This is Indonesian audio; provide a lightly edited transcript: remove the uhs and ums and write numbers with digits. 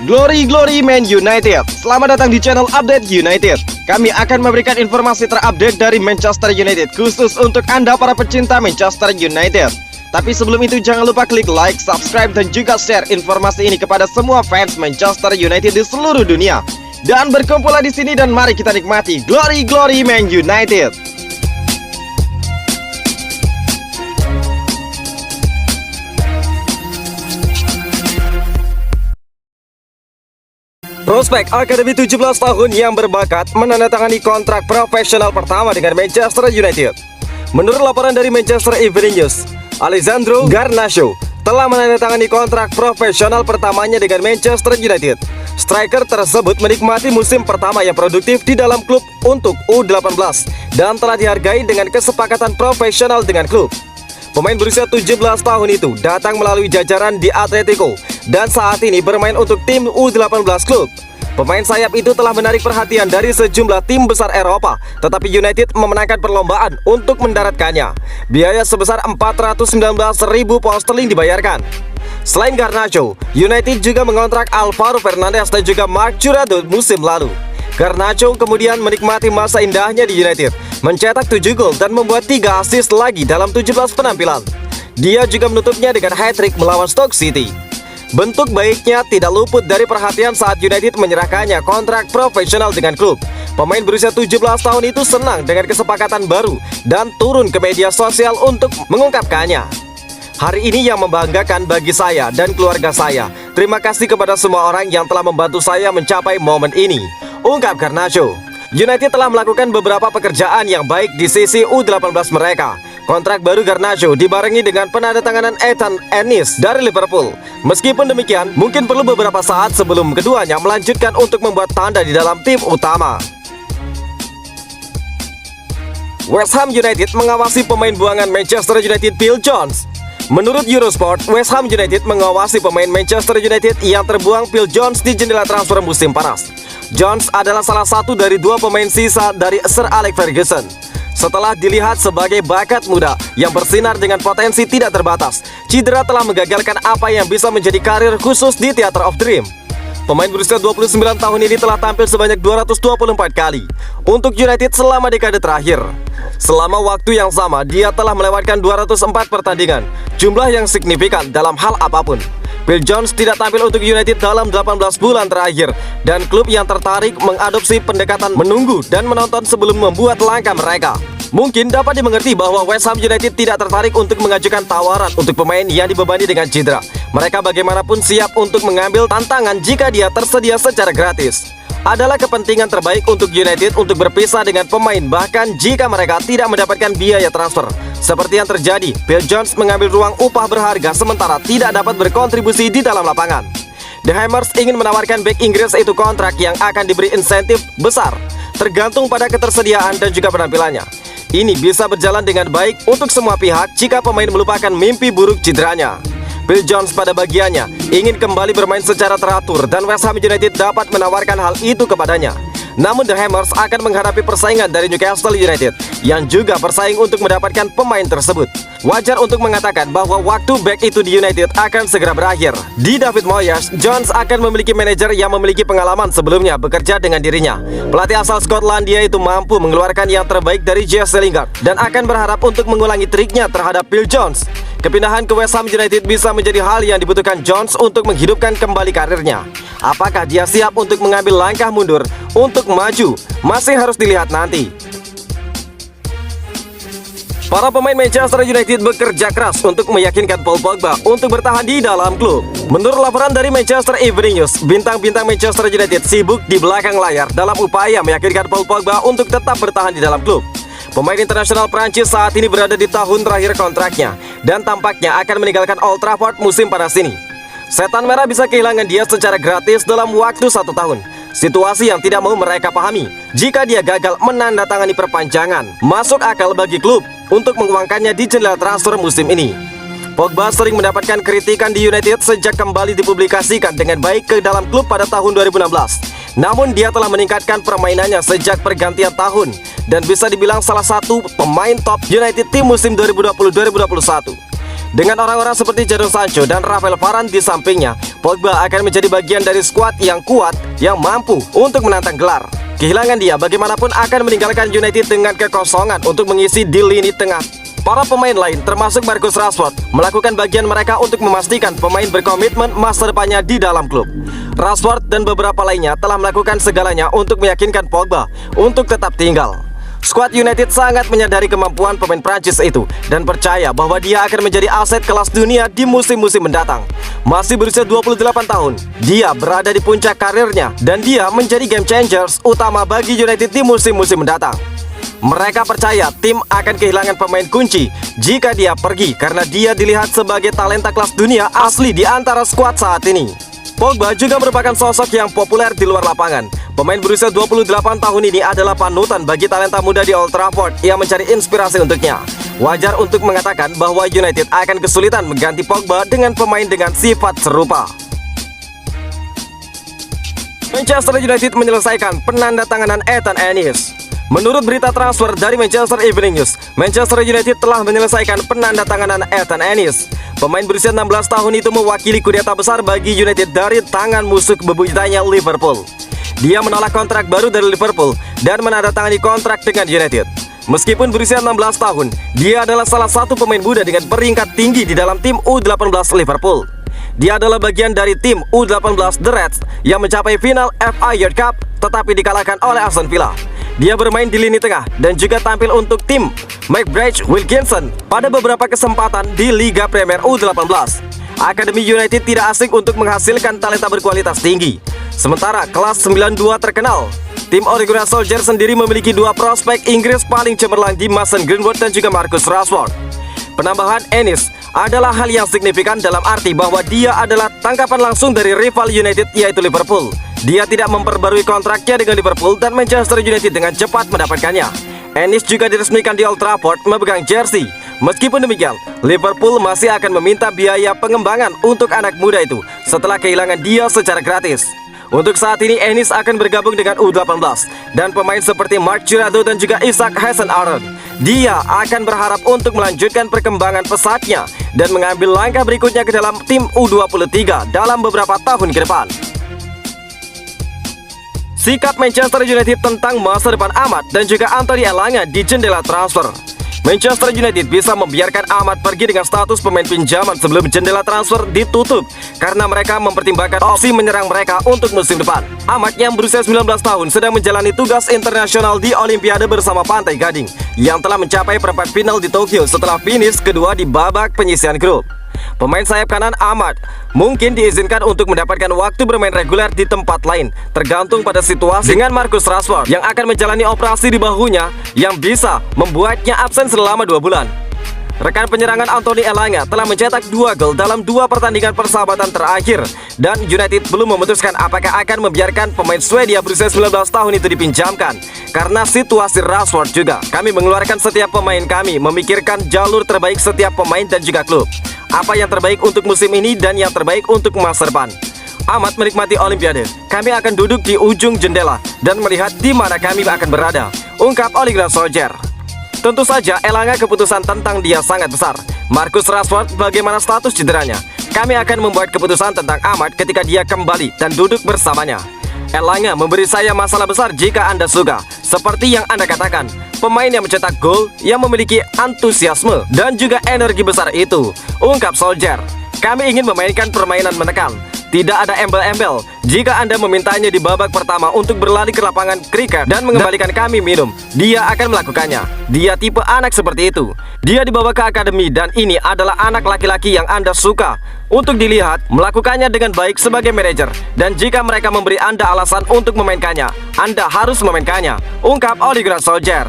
Glory Man United. Selamat datang di channel Update United. Kami akan memberikan informasi terupdate dari Manchester United khusus untuk Anda para pecinta Manchester United. Tapi sebelum itu jangan lupa klik like, subscribe dan juga share informasi ini kepada semua fans Manchester United di seluruh dunia. Dan berkumpullah di sini dan mari kita nikmati Glory Man United. Prospek Akademi 17 tahun yang berbakat menandatangani kontrak profesional pertama dengan Manchester United. Menurut laporan dari Manchester Evening News, Alessandro Garnacho telah menandatangani kontrak profesional pertamanya dengan Manchester United. Striker tersebut menikmati musim pertama yang produktif di dalam klub untuk U18 dan telah dihargai dengan kesepakatan profesional dengan klub. Pemain berusia 17 tahun itu datang melalui jajaran di Atletico dan saat ini bermain untuk tim U18 klub. Pemain sayap itu telah menarik perhatian dari sejumlah tim besar Eropa, tetapi United memenangkan perlombaan untuk mendaratkannya. Biaya sebesar 419.000 pound sterling dibayarkan. Selain Garnacho, United juga mengontrak Alvaro Fernandes dan juga Marc Jurado musim lalu. Garnacho kemudian menikmati masa indahnya di United, mencetak 7 gol dan membuat 3 assist lagi dalam 17 penampilan. Dia juga menutupnya dengan hat-trick melawan Stoke City. Bentuk baiknya tidak luput dari perhatian saat United menyerahkannya kontrak profesional dengan klub. Pemain berusia 17 tahun itu senang dengan kesepakatan baru dan turun ke media sosial untuk mengungkapkannya. Hari ini yang membanggakan bagi saya dan keluarga saya. Terima kasih kepada semua orang yang telah membantu saya mencapai momen ini, ungkap Garnacho. United telah melakukan beberapa pekerjaan yang baik di sisi U18 mereka. Kontrak baru Garnacho dibarengi dengan penandatanganan Ethan Ennis dari Liverpool. Meskipun demikian, mungkin perlu beberapa saat sebelum keduanya melanjutkan untuk membuat tanda di dalam tim utama. West Ham United mengawasi pemain buangan Manchester United Phil Jones. Menurut Eurosport, West Ham United mengawasi pemain Manchester United yang terbuang Phil Jones di jendela transfer musim panas. Jones adalah salah satu dari 2 pemain sisa dari Sir Alex Ferguson. Setelah dilihat sebagai bakat muda yang bersinar dengan potensi tidak terbatas, cedera telah menggagalkan apa yang bisa menjadi karir khusus di Theatre of Dream. Pemain berusia 29 tahun ini telah tampil sebanyak 224 kali untuk United selama dekade terakhir. Selama waktu yang sama, dia telah melewatkan 204 pertandingan, jumlah yang signifikan dalam hal apapun. Phil Jones tidak tampil untuk United dalam 18 bulan terakhir, dan klub yang tertarik mengadopsi pendekatan menunggu dan menonton sebelum membuat langkah mereka. Mungkin dapat dimengerti bahwa West Ham United tidak tertarik untuk mengajukan tawaran untuk pemain yang dibebani dengan cedera. Mereka bagaimanapun siap untuk mengambil tantangan jika dia tersedia secara gratis. Adalah kepentingan terbaik untuk United untuk berpisah dengan pemain bahkan jika mereka tidak mendapatkan biaya transfer. Seperti yang terjadi, Phil Jones mengambil ruang upah berharga sementara tidak dapat berkontribusi di dalam lapangan. The Hammers ingin menawarkan bek Inggris itu kontrak yang akan diberi insentif besar, tergantung pada ketersediaan dan juga penampilannya. Ini bisa berjalan dengan baik untuk semua pihak jika pemain melupakan mimpi buruk cederanya. Phil Jones pada bagiannya ingin kembali bermain secara teratur dan West Ham United dapat menawarkan hal itu kepadanya. Namun The Hammers akan menghadapi persaingan dari Newcastle United yang juga bersaing untuk mendapatkan pemain tersebut. Wajar untuk mengatakan bahwa waktu back itu di United akan segera berakhir. Di David Moyes, Jones akan memiliki manajer yang memiliki pengalaman sebelumnya bekerja dengan dirinya. Pelatih asal Skotlandia itu mampu mengeluarkan yang terbaik dari Jesse Lingard dan akan berharap untuk mengulangi triknya terhadap Phil Jones. Kepindahan ke West Ham United bisa menjadi hal yang dibutuhkan Jones untuk menghidupkan kembali karirnya. Apakah dia siap untuk mengambil langkah mundur untuk maju? Masih harus dilihat nanti. Para pemain Manchester United bekerja keras untuk meyakinkan Paul Pogba untuk bertahan di dalam klub. Menurut laporan dari Manchester Evening News, bintang-bintang Manchester United sibuk di belakang layar dalam upaya meyakinkan Paul Pogba untuk tetap bertahan di dalam klub. Pemain internasional Prancis saat ini berada di tahun terakhir kontraknya dan tampaknya akan meninggalkan Old Trafford musim panas ini. Setan Merah bisa kehilangan dia secara gratis dalam waktu 1 tahun. Situasi yang tidak mau mereka pahami jika dia gagal menandatangani perpanjangan. Masuk akal bagi klub untuk menguangkannya di jendela transfer musim ini. Pogba sering mendapatkan kritikan di United sejak kembali dipublikasikan dengan baik ke dalam klub pada tahun 2016. Namun dia telah meningkatkan permainannya sejak pergantian tahun dan bisa dibilang salah satu pemain top United tim musim 2020-2021. Dengan orang-orang seperti Jadon Sancho dan Rafael Varane di sampingnya, Pogba akan menjadi bagian dari skuad yang kuat yang mampu untuk menantang gelar. Kehilangan dia bagaimanapun akan meninggalkan United dengan kekosongan untuk mengisi di lini tengah. Para pemain lain termasuk Marcus Rashford melakukan bagian mereka untuk memastikan pemain berkomitmen masa depannya di dalam klub. Rashford dan beberapa lainnya telah melakukan segalanya untuk meyakinkan Pogba untuk tetap tinggal. Skuad United sangat menyadari kemampuan pemain Prancis itu dan percaya bahwa dia akan menjadi aset kelas dunia di musim-musim mendatang. Masih berusia 28 tahun, dia berada di puncak karirnya dan dia menjadi game changers utama bagi United di musim-musim mendatang. Mereka percaya tim akan kehilangan pemain kunci jika dia pergi karena dia dilihat sebagai talenta kelas dunia asli di antara skuad saat ini. Pogba juga merupakan sosok yang populer di luar lapangan. Pemain berusia 28 tahun ini adalah panutan bagi talenta muda di Old Trafford yang mencari inspirasi untuknya. Wajar untuk mengatakan bahwa United akan kesulitan mengganti Pogba dengan pemain dengan sifat serupa. Manchester United menyelesaikan penandatanganan Ethan Ennis. Menurut berita transfer dari Manchester Evening News, Manchester United telah menyelesaikan penandatanganan Ethan Ennis. Pemain berusia 16 tahun itu mewakili kudeta besar bagi United dari tangan musuh bebuyutannya Liverpool. Dia menolak kontrak baru dari Liverpool dan menandatangani kontrak dengan United. Meskipun berusia 16 tahun, dia adalah salah satu pemain muda dengan peringkat tinggi di dalam tim U18 Liverpool. Dia adalah bagian dari tim U18 The Reds yang mencapai final FA Youth Cup tetapi dikalahkan oleh Aston Villa. Dia bermain di lini tengah dan juga tampil untuk tim McBride Wilkinson pada beberapa kesempatan di Liga Premier U18. Akademi United tidak asing untuk menghasilkan talenta berkualitas tinggi. Sementara kelas 92 terkenal, tim Ole Gunnar Solskjaer sendiri memiliki dua prospek Inggris paling cemerlang di Mason Greenwood dan juga Marcus Rashford. Penambahan Ennis adalah hal yang signifikan dalam arti bahwa dia adalah tangkapan langsung dari rival United yaitu Liverpool. Dia tidak memperbarui kontraknya dengan Liverpool dan Manchester United dengan cepat mendapatkannya. Ennis juga diresmikan di Old Trafford memegang jersey. Meskipun demikian, Liverpool masih akan meminta biaya pengembangan untuk anak muda itu setelah kehilangan dia secara gratis. Untuk saat ini Ennis akan bergabung dengan U18 dan pemain seperti Marc Jurado dan juga Isaac Hasenhuttl. Dia akan berharap untuk melanjutkan perkembangan pesatnya dan mengambil langkah berikutnya ke dalam tim U23 dalam beberapa tahun ke depan. Sikap Manchester United tentang masa depan Ahmad dan juga Anthony Elanga di jendela transfer. Manchester United bisa membiarkan Ahmad pergi dengan status pemain pinjaman sebelum jendela transfer ditutup karena mereka mempertimbangkan opsi menyerang mereka untuk musim depan. Ahmad yang berusia 19 tahun sedang menjalani tugas internasional di Olimpiade bersama Pantai Gading yang telah mencapai perempat final di Tokyo setelah finish kedua di babak penyisihan grup. Pemain sayap kanan Ahmad mungkin diizinkan untuk mendapatkan waktu bermain reguler di tempat lain, tergantung pada situasi dengan Marcus Rashford yang akan menjalani operasi di bahunya yang bisa membuatnya absen selama 2 bulan. Rekan penyerangan Anthony Elanga telah mencetak 2 gol dalam 2 pertandingan persahabatan terakhir dan United belum memutuskan apakah akan membiarkan pemain Swedia berusia 19 tahun itu dipinjamkan. Karena situasi Rashford juga, kami mengeluarkan setiap pemain kami, memikirkan jalur terbaik setiap pemain dan juga klub. Apa yang terbaik untuk musim ini dan yang terbaik untuk masa depan. Amat menikmati Olimpiade. Kami akan duduk di ujung jendela dan melihat di mana kami akan berada, ungkap Ole Gunnar Solskjaer. Tentu saja Elanga keputusan tentang dia sangat besar. Marcus Rashford bagaimana status cederanya? Kami akan membuat keputusan tentang Ahmad ketika dia kembali dan duduk bersamanya. Elanga memberi saya masalah besar jika Anda suka. Seperti yang Anda katakan, pemain yang mencetak gol, yang memiliki antusiasme dan juga energi besar itu, ungkap Solskjaer. Kami ingin memainkan permainan menekan. Tidak ada embel-embel. Jika Anda memintanya di babak pertama untuk berlari ke lapangan kriket dan mengembalikan kami minum, dia akan melakukannya. Dia tipe anak seperti itu. Dia dibawa ke akademi dan ini adalah anak laki-laki yang Anda suka untuk dilihat melakukannya dengan baik sebagai manajer. Dan jika mereka memberi Anda alasan untuk memainkannya, Anda harus memainkannya, ungkap Ole Gunnar Solskjaer.